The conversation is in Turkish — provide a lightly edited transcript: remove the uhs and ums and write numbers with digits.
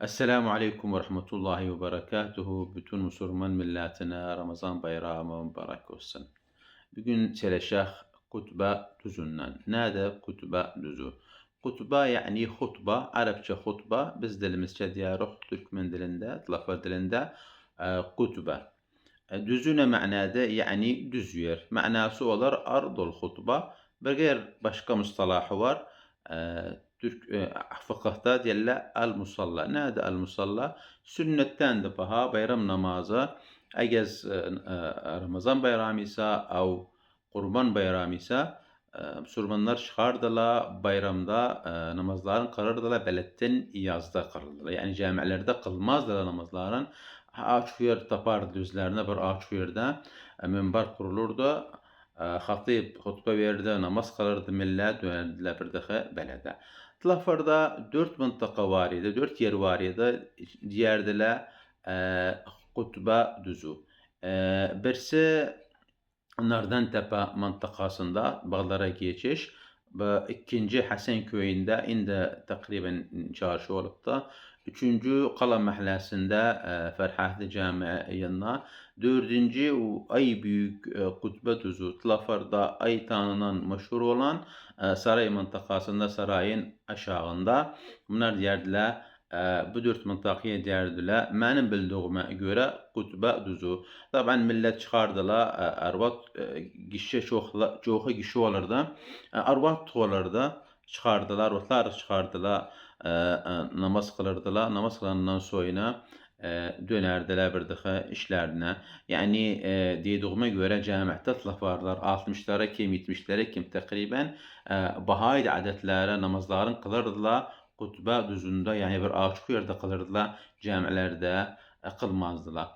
Esselamu Aleyküm ve Rahmetullahi ve Berekatuhu. Bütün Müslüman milletine Ramazan bayramı mübarek olsun. Bugün çalışacak kutbe düzünden. Nerede kutbe düzü? Kutbe yani hutba, Arapça hutba, biz dilimizce diyarıq, Türkmen dilinde, Tlafa dilinde kutbe. Düzü ne manada? Yani düz yer. Manası olar ardul hutba. Bir başka mustalahı var. Türk fıkıhta diyorlar el musalla. Nerede el musalla? Sünnetten de paha bayram namazı. Eğer Ramazan bayramı ise ev Kurban bayramı ise Müslümanlar çıkardılar bayramda namazların kılırdılar beletten yazda kılırdılar. Yani camilerde kılmazdılar namazların. Açık yer tapardı üzerine bir açık yerde minber kurulurdu. Hatip hutbe verirdi, namaz kılırdı millet dönerdiler bir daha belede. Tlafarda dört mıntıka var idi, dört yer var idi. Diyerdiler kutbe düzü. Birisi Nardantepe mıntıkasında Bağlara geçiş. İkinci Hasan köyünde indi takriben çarşı olup da. Üçüncü Kala mahallesinde Ferhatlı Camii yanına. Dördüncü ay büyük kutbe düzü Tlafar'da ay tanınan meşhur olan saray mıntıkasında sarayın aşağında. Bunlar diyerdiler bu dört mıntıkaya diyerdiler. Benim bildiğime göre kutbe düzü. Taban millet çıkardılar. Arvat gişe çoğu gişe olurdu. Arvat tuğalarda çıkardılar. Arvatlar çıkardılar. Namaz kılırdılar. Namaz kılandan sonra dönerdiler bir daha işlerine. Yani dediğime göre camiatte varlar. 60'lara kim 70'lere kim takriben bahaydı adetlere namazların kılırdılar. Kutbe düzünde yani bir açık yerde kılırdılar. Camilerde kılmazdılar.